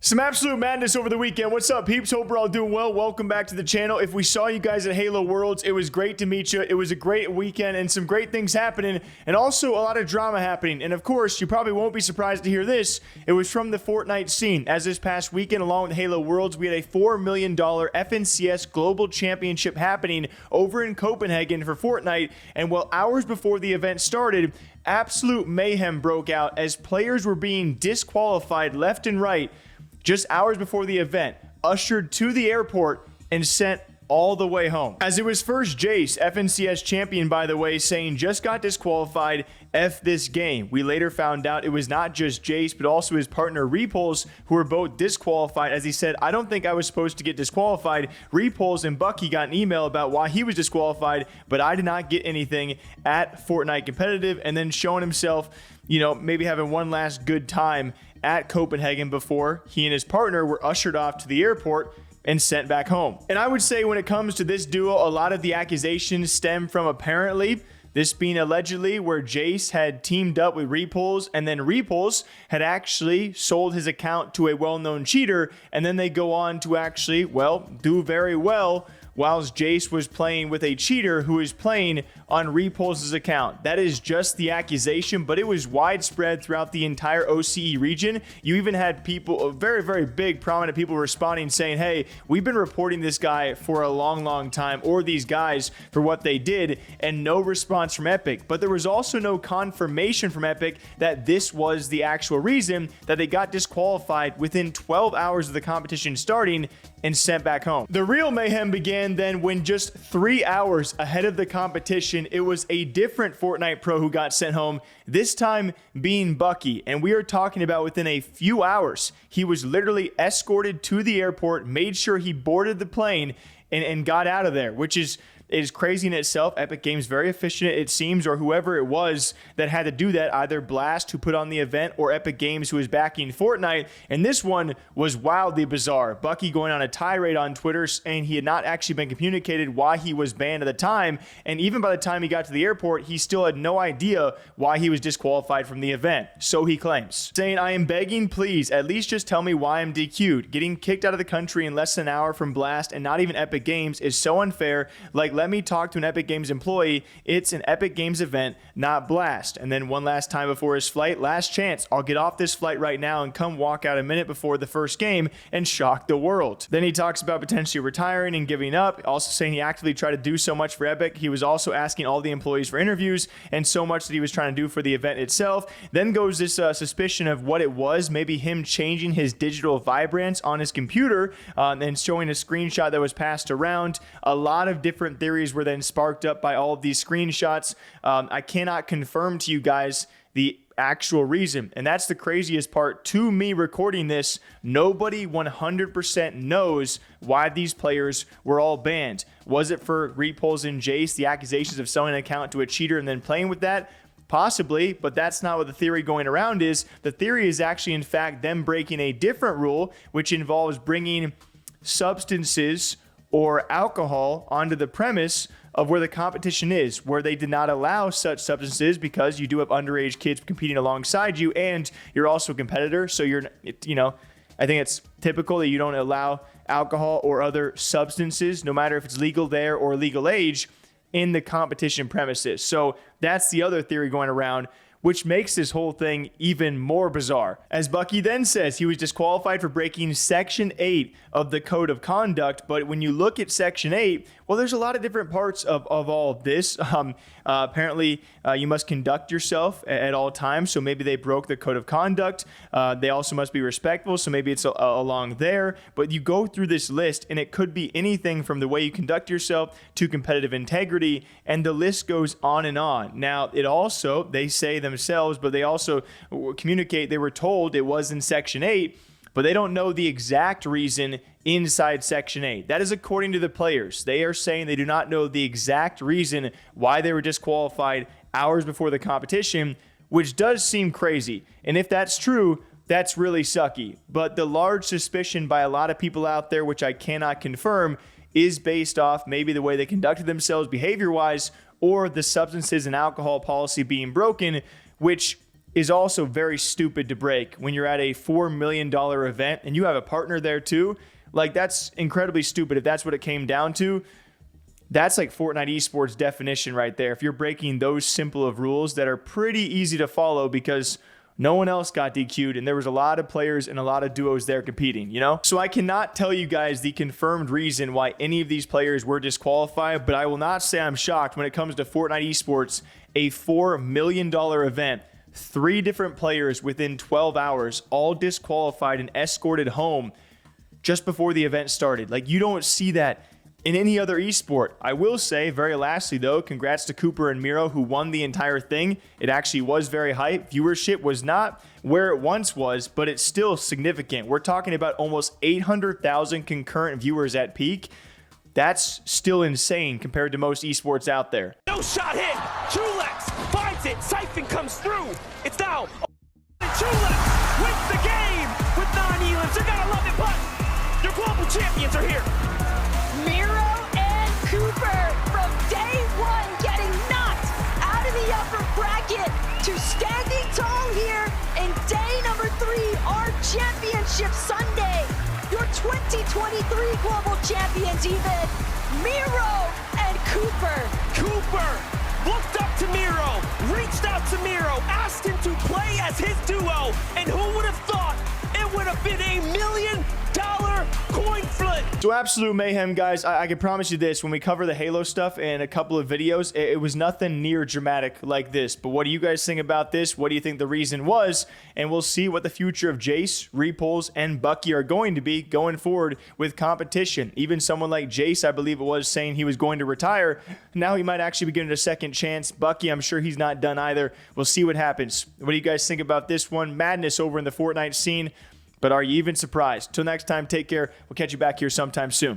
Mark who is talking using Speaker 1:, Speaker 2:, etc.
Speaker 1: Some absolute madness over the weekend. What's up, peeps? Hope we're all doing well. Welcome back to the channel. If we saw you guys at Halo Worlds, it was great to meet you. It was a great weekend and some great things happening, and also a lot of drama happening. And of course, you probably won't be surprised to hear this. It was from the Fortnite scene. As this past weekend, along with Halo Worlds, we had a $4 million FNCS Global Championship happening over in Copenhagen for Fortnite. And well, hours before the event started, absolute mayhem broke out as players were being disqualified left and right. Just hours before the event, ushered to the airport and sent all the way home. As it was first Jace, FNCS champion by the way, saying just got disqualified, F this game. We later found out it was not just Jace, but also his partner Repulse, who were both disqualified. As he said, I don't think I was supposed to get disqualified. Repulse and Bucky got an email about why he was disqualified, but I did not get anything at Fortnite Competitive, and then showing himself, you know, maybe having one last good time at Copenhagen before he and his partner were ushered off to the airport and sent back home. And I would say when it comes to this duo, a lot of the accusations stem from apparently this being allegedly where Jace had teamed up with Repulse, and then Repulse had actually sold his account to a well-known cheater, and then they go on to actually, well, do very well whilst Jace was playing with a cheater who is playing on Repulse's account. That is just the accusation, but it was widespread throughout the entire OCE region. You even had people, very, very big, prominent people responding saying, hey, we've been reporting this guy for a long, long time, or these guys for what they did, and no response from Epic. But there was also no confirmation from Epic that this was the actual reason that they got disqualified within 12 hours of the competition starting and sent back home. The real mayhem began then when just 3 hours ahead of the competition, it was a different Fortnite pro who got sent home, this time being Bucky. And we are talking about within a few hours, he was literally escorted to the airport, made sure he boarded the plane, and got out of there, which is crazy in itself. Epic Games very efficient, it seems, or whoever it was that had to do that, either Blast, who put on the event, or Epic Games, who was backing Fortnite. And this one was wildly bizarre. Bucky going on a tirade on Twitter saying he had not actually been communicated why he was banned at the time, and even by the time he got to the airport, he still had no idea why he was disqualified from the event, so he claims. Saying, I am begging, please, at least just tell me why I'm DQ'd. Getting kicked out of the country in less than an hour from Blast and not even Epic Games is so unfair. Like, let me talk to an Epic Games employee. It's an Epic Games event, not Blast. And then one last time before his flight, last chance, I'll get off this flight right now and come walk out a minute before the first game and shock the world. Then he talks about potentially retiring and giving up, also saying he actively tried to do so much for Epic. He was also asking all the employees for interviews and so much that he was trying to do for the event itself. Then goes this suspicion of what it was, maybe him changing his digital vibrance on his computer and showing a screenshot that was passed around. A lot of different theories were then sparked up by all of these screenshots. I cannot confirm to you guys the actual reason, and that's the craziest part to me recording this. Nobody 100% knows why these players were all banned. Was it for Repulse and Jace, the accusations of selling an account to a cheater and then playing with that? Possibly, but that's not what the theory going around is. The theory is actually, in fact, them breaking a different rule, which involves bringing substances or alcohol onto the premise of where the competition is, where they did not allow such substances because you do have underage kids competing alongside you, and you're also a competitor. So you're, you know, I think it's typical that you don't allow alcohol or other substances, no matter if it's legal there or legal age, in the competition premises. So that's the other theory going around, which makes this whole thing even more bizarre. As Bucky then says, he was disqualified for breaking Section 8 of the Code of Conduct, but when you look at Section 8, well, there's a lot of different parts of all of this. Apparently, you must conduct yourself at all times, so maybe they broke the Code of Conduct. They also must be respectful, so maybe it's along there. But you go through this list, and it could be anything from the way you conduct yourself to competitive integrity, and the list goes on and on. Now, it also, they say themselves, but they also communicate, they were told it was in Section 8, but they don't know the exact reason inside Section 8. That is according to the players. They are saying they do not know the exact reason why they were disqualified hours before the competition, which does seem crazy. And if that's true, that's really sucky. But the large suspicion by a lot of people out there, which I cannot confirm, is based off maybe the way they conducted themselves behavior-wise, or the substances and alcohol policy being broken, which is also very stupid to break when you're at a $4 million event and you have a partner there too. Like, that's incredibly stupid if that's what it came down to. That's like Fortnite esports definition right there. If you're breaking those simple of rules that are pretty easy to follow because no one else got DQ'd and there was a lot of players and a lot of duos there competing, you know? So I cannot tell you guys the confirmed reason why any of these players were disqualified, but I will not say I'm shocked when it comes to Fortnite esports, a $4 million event. 3 different players within 12 hours, all disqualified and escorted home just before the event started. Like, you don't see that in any other esport. I will say, very lastly though, congrats to Cooper and Miro who won the entire thing. It actually was very hype. Viewership was not where it once was, but it's still significant. We're talking about almost 800,000 concurrent viewers at peak. That's still insane compared to most esports out there.
Speaker 2: No shot hit. Chulex finds it. Siphon comes through. It's now. Chulex wins the game with 9 elims. You gotta love it, but your global champions are here.
Speaker 3: Miro and Cooper from day one getting knocked out of the upper bracket to standing tall here in day number 3, our championship Sunday. Your 2023 global champions even, Miro and Cooper.
Speaker 2: Cooper looked up to Miro, reached out to Miro, asked him to play as his duo, and who would have thought it would have been $1 million coin flip?
Speaker 1: So absolute mayhem, guys. I can promise you this, when we cover the Halo stuff in a couple of videos, it was nothing near dramatic like this. But what do you guys think about this? What do you think the reason was? And we'll see what the future of Jace, Repulse, and Bucky are going to be going forward with competition. Even someone like Jace, I believe it was, saying he was going to retire. Now he might actually be getting a second chance. Bucky, I'm sure he's not done either. We'll see what happens. What do you guys think about this one? Madness over in the Fortnite scene. But are you even surprised? Till next time, take care. We'll catch you back here sometime soon.